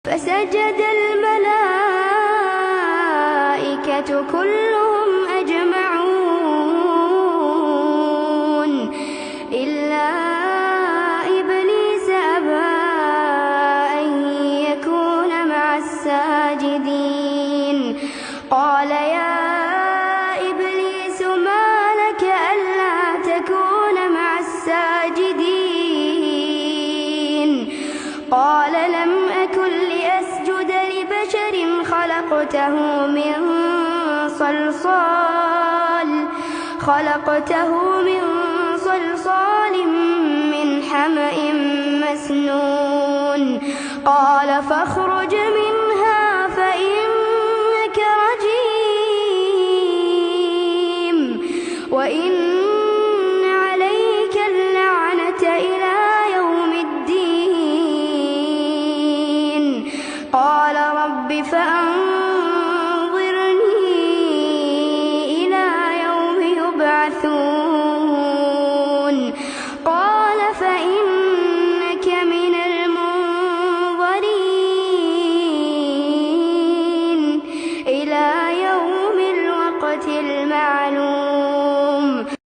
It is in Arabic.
فسجد الملائكة كلهم أجمعون إلا إبليس أبى أن يكون مع الساجدين. قال يا إبليس ما لك ألا تكون مع الساجدين؟ قال لم أكن لأسجد لبشر خلقته من صلصال من حمأ مسنون. قال فاخرج منها فإنك رجيم وإن عليك اللعنة إلى يوم الدين. قال رب